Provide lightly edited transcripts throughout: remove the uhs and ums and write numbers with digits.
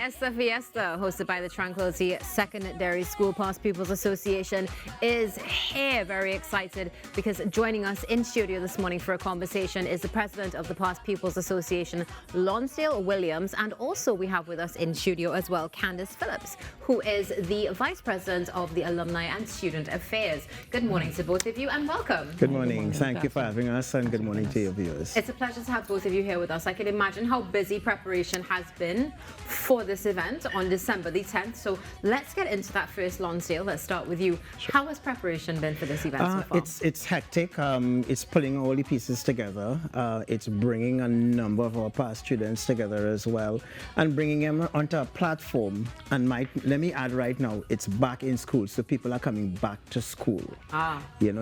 Esta Fiesta, hosted by the Tranquility Secondary School Past Pupils Association, is here. Very excited because joining us in studio this morning for a conversation is the president of the Past Pupils Association, Lonsdale Williams, and also we have with us in studio as well Candace Phillips, who is the vice president of the Alumni and Student Affairs. Good morning to both of you and welcome. Good morning. Thank you for having us, and good morning to your viewers. It's a pleasure to have both of you here with us. I can imagine how busy preparation has been for this event on December the 10th. So let's get into that first, Lonsdale. Let's start with you. Sure. How has preparation been for this event so far? It's hectic. It's pulling all the pieces together. It's bringing a number of our past students together as well, and bringing them onto a platform. And let me add right now, it's back in school, so people are coming back to school.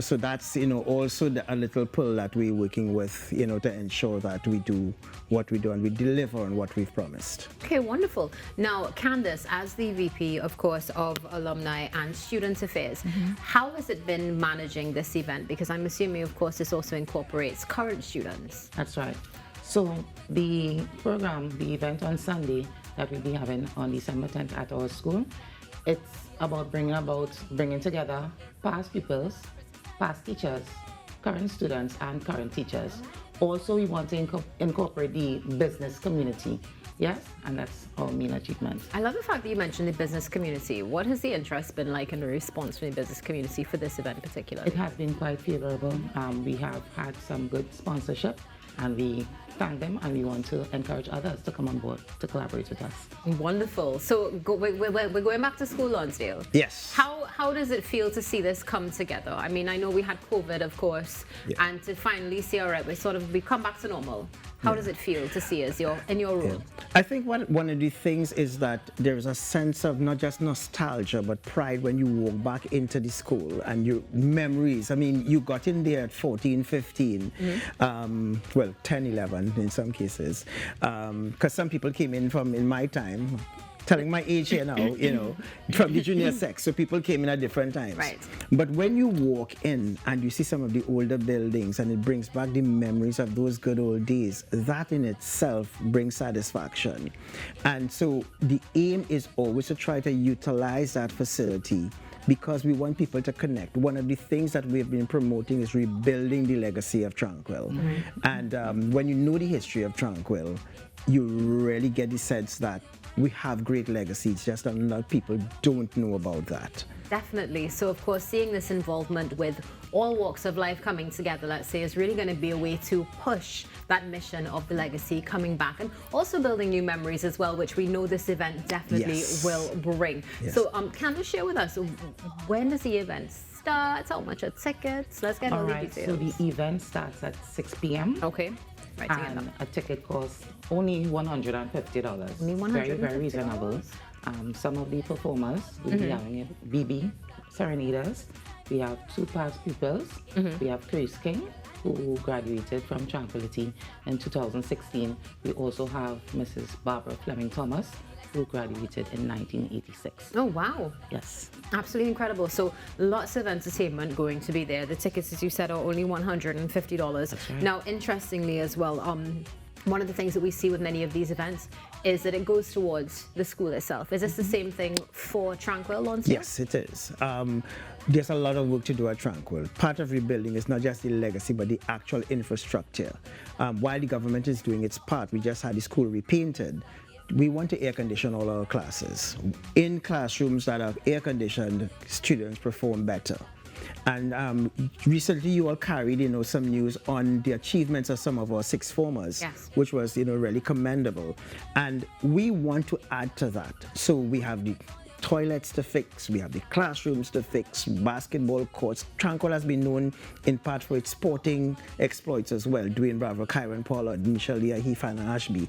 So that's also a little pull that we're working with, to ensure that we do what we do and we deliver on what we've promised. Okay, wonderful. Now, Candace, as the VP, of course, of Alumni and Student Affairs, how has it been managing this event? Because I'm assuming, of course, this also incorporates current students. That's right. So the program, the event on Sunday that we'll be having on December 10th at our school, it's about bringing together past pupils, past teachers, current students, and current teachers. Also, we want to incorporate the business community. Yes, and that's our main achievement. I love the fact that you mentioned the business community. What has the interest been like in the response from the business community for this event particularly? It has been quite favorable. We have had some good sponsorship, and we thank them, and we want to encourage others to come on board to collaborate with us. Wonderful. So we're going back to school, Lonsdale. Yes. How does it feel to see this come together? I mean, I know we had COVID, of course, and to finally see, all right, we come back to normal. How does it feel to see us in your role? I think one of the things is that there's a sense of not just nostalgia, but pride when you walk back into the school and your memories. I mean, you got in there at 14, 15, 10, 11 in some cases, because some people came in my time, telling my age here now, from the junior sex, so people came in at different times. Right. But when you walk in and you see some of the older buildings and it brings back the memories of those good old days, that in itself brings satisfaction. And so the aim is always to try to utilize that facility because we want people to connect. One of the things that we've been promoting is rebuilding the legacy of Tranquil. And when you know the history of Tranquil, you really get the sense that we have great legacies, just that a lot of people don't know about that. Definitely. So, of course, seeing this involvement with all walks of life coming together, let's say, is really going to be a way to push that mission of the legacy coming back and also building new memories as well, which we know this event definitely will bring. Yes. So, can you share with us, when does the event start? How much are tickets? Let's get all the details. So the event starts at 6 p.m. Okay. And a ticket costs only $150. Only $150. Very, very reasonable. Some of the performers will be having BB Serenaders. We have 2 past pupils. We have Chris King, who graduated from Tranquility in 2016. We also have Mrs. Barbara Fleming Thomas, who graduated in 1986. Oh, wow. Yes. Absolutely incredible. So lots of entertainment going to be there. The tickets, as you said, are only $150. That's right. Now, interestingly as well, one of the things that we see with many of these events is that it goes towards the school itself. Is this the same thing for Tranquil, Lonsdale? Yes, it is. There's a lot of work to do at Tranquil. Part of rebuilding is not just the legacy, but the actual infrastructure. While the government is doing its part, we just had the school repainted. We want to air condition all our classes. In classrooms that are air conditioned, students perform better. And recently you all carried, some news on the achievements of some of our sixth formers, which was, really commendable. And we want to add to that. So we have the toilets to fix, we have the classrooms to fix, basketball courts. Tranquil has been known in part for its sporting exploits as well. Dwayne Bravo, Kyron Pollard, Michelle Heath, and Ashby.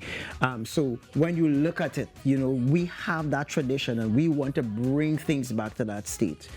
So when you look at it, we have that tradition and we want to bring things back to that state,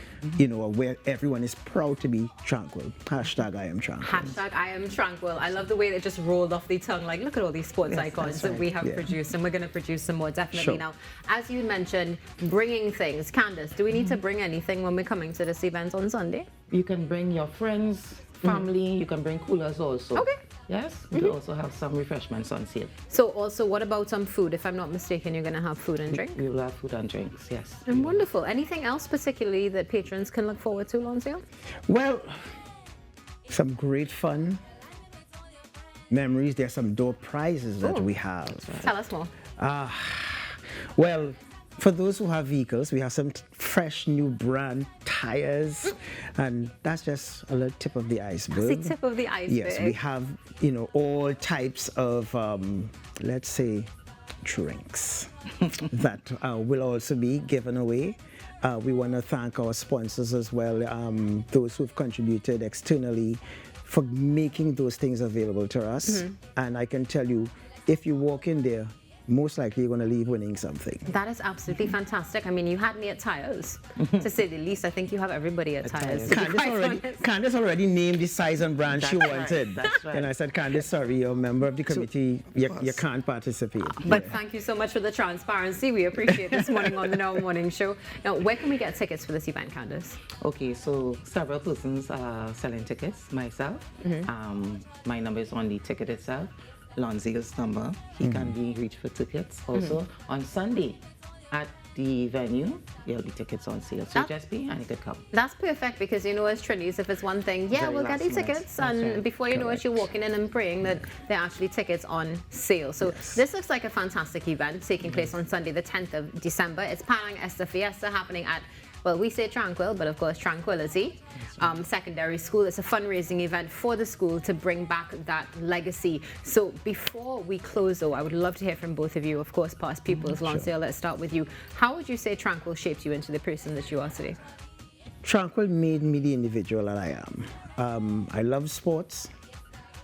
where everyone is proud to be Tranquil. Hashtag I am Tranquil. Hashtag I am Tranquil. I love the way it just rolled off the tongue. Like, look at all these sports icons that we have produced, and we're going to produce some more, definitely. Now, as you mentioned, bringing things. Candace, do we need to bring anything when we're coming to this event on Sunday? You can bring your friends, family. You can bring coolers also. Okay. Yes, we also have some refreshments on sale. So also, what about some food? If I'm not mistaken, you're going to have food and drink? We will have food and drinks, yes. And wonderful. Anything else particularly that patrons can look forward to, Lonzio? Well, some great fun memories. There's some door prizes that we have. Tell us more. Well, for those who have vehicles, we have some fresh new brand tires, and that's just a little tip of the iceberg. That's the tip of the iceberg. Yes, we have, all types of, let's say, drinks that will also be given away. We want to thank our sponsors as well, those who've contributed externally for making those things available to us. And I can tell you, if you walk in there, most likely you're going to leave winning something. That is absolutely fantastic. I mean, you had me at tires, to say the least. I think you have everybody at tires. Candice already named the size and brand she wanted. That's right. And I said, Candice, sorry, you're a member of the committee. You can't participate. But thank you so much for the transparency. We appreciate this morning on the Now Morning Show. Now, where can we get tickets for this event, Candice? Okay, so several persons are selling tickets. Myself, my number is on the ticket itself. Lonzio's number. He can be reached for tickets. Also, on Sunday at the venue, there'll be tickets on sale. So just be and you could come. That's perfect because, as Trinis, if it's one thing, Very we'll get last these minute. tickets. That's And right. before you know it, you're walking in and praying that there are actually tickets on sale. So this looks like a fantastic event taking place on Sunday, the 10th of December. It's Parang Esta Fiesta happening at, well, we say Tranquil, but of course Tranquility Secondary School. It's a fundraising event for the school to bring back that legacy. So before we close, though, I would love to hear from both of you, of course, past pupils. Lonzio, let's start with you. How would you say Tranquil shaped you into the person that you are today? Tranquil made me the individual that I am. I loved sports.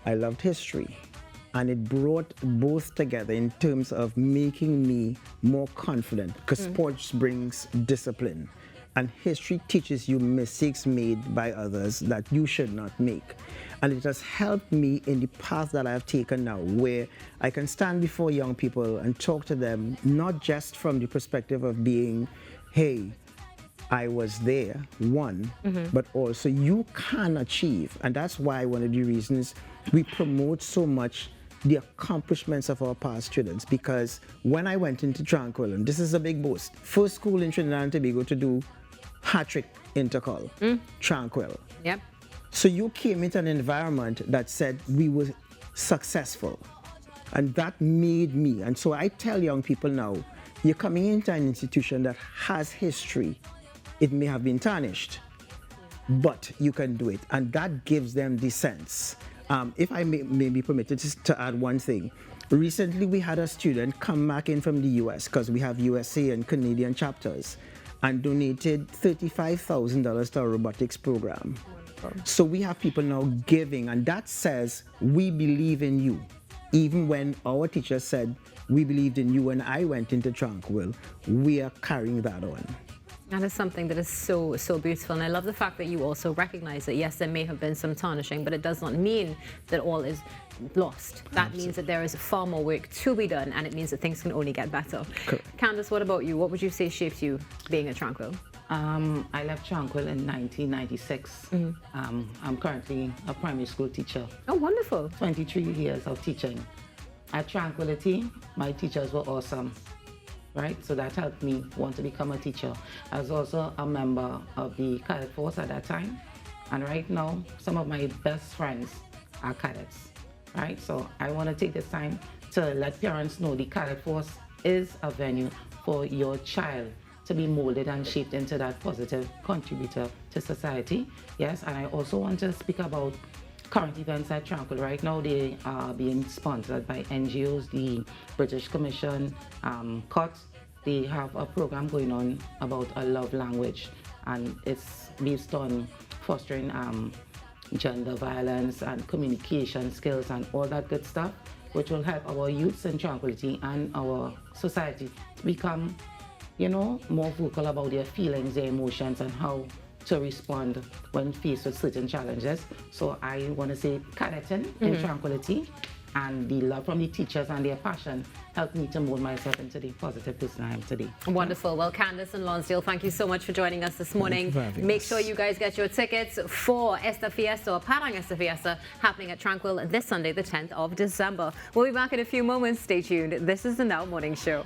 I loved history. And it brought both together in terms of making me more confident, because sports brings discipline. And history teaches you mistakes made by others that you should not make. And it has helped me in the path that I have taken now, where I can stand before young people and talk to them, not just from the perspective of being, hey, I was there, but also you can achieve. And that's why one of the reasons we promote so much the accomplishments of our past students, because when I went into Tranquil, and this is a big boast, first school in Trinidad and Tobago to do hat-trick intercall, Tranquil. Yep. So you came into an environment that said we were successful, and that made me. And so I tell young people now, you're coming into an institution that has history. It may have been tarnished, but you can do it, and that gives them the sense. If I may be permitted to add one thing. Recently, we had a student come back in from the US, because we have USA and Canadian chapters, and donated $35,000 to our robotics program. So we have people now giving, and that says we believe in you. Even when our teacher said we believed in you when I went into Tranquil, we are carrying that on. That is something that is so beautiful. And I love the fact that you also recognize that, yes, there may have been some tarnishing, but it does not mean that all is lost. That means that there is far more work to be done, and it means that things can only get better. Correct. Candice, what about you? What would you say shaped you being at Tranquil? I left Tranquil in 1996. I'm currently a primary school teacher. Oh, wonderful. 23 years of teaching. At Tranquility, my teachers were awesome. Right, so that helped me want to become a teacher. I was also a member of the cadet force at that time, and right now some of my best friends are cadets. Right, so I want to take this time to let parents know the cadet force is a venue for your child to be molded and shaped into that positive contributor to society. Yes, and I also want to speak about current events at Tranquil. Right now they are being sponsored by NGOs, the British Commission, COTS. They have a program going on about a love language, and it's based on fostering gender violence and communication skills and all that good stuff, which will help our youths in Tranquility and our society to become, more vocal about their feelings, their emotions, and how to respond when faced with certain challenges. So I want to say cadetting in Tranquility, and the love from the teachers and their passion helped me to mold myself into the positive person I am today. Wonderful. Well, Candace and Lonsdale, thank you so much for joining us this morning. Make sure you guys get your tickets for Esta Fiesta or Parang Esta Fiesta happening at Tranquil this Sunday, the 10th of December. We'll be back in a few moments. Stay tuned. This is the Now Morning Show.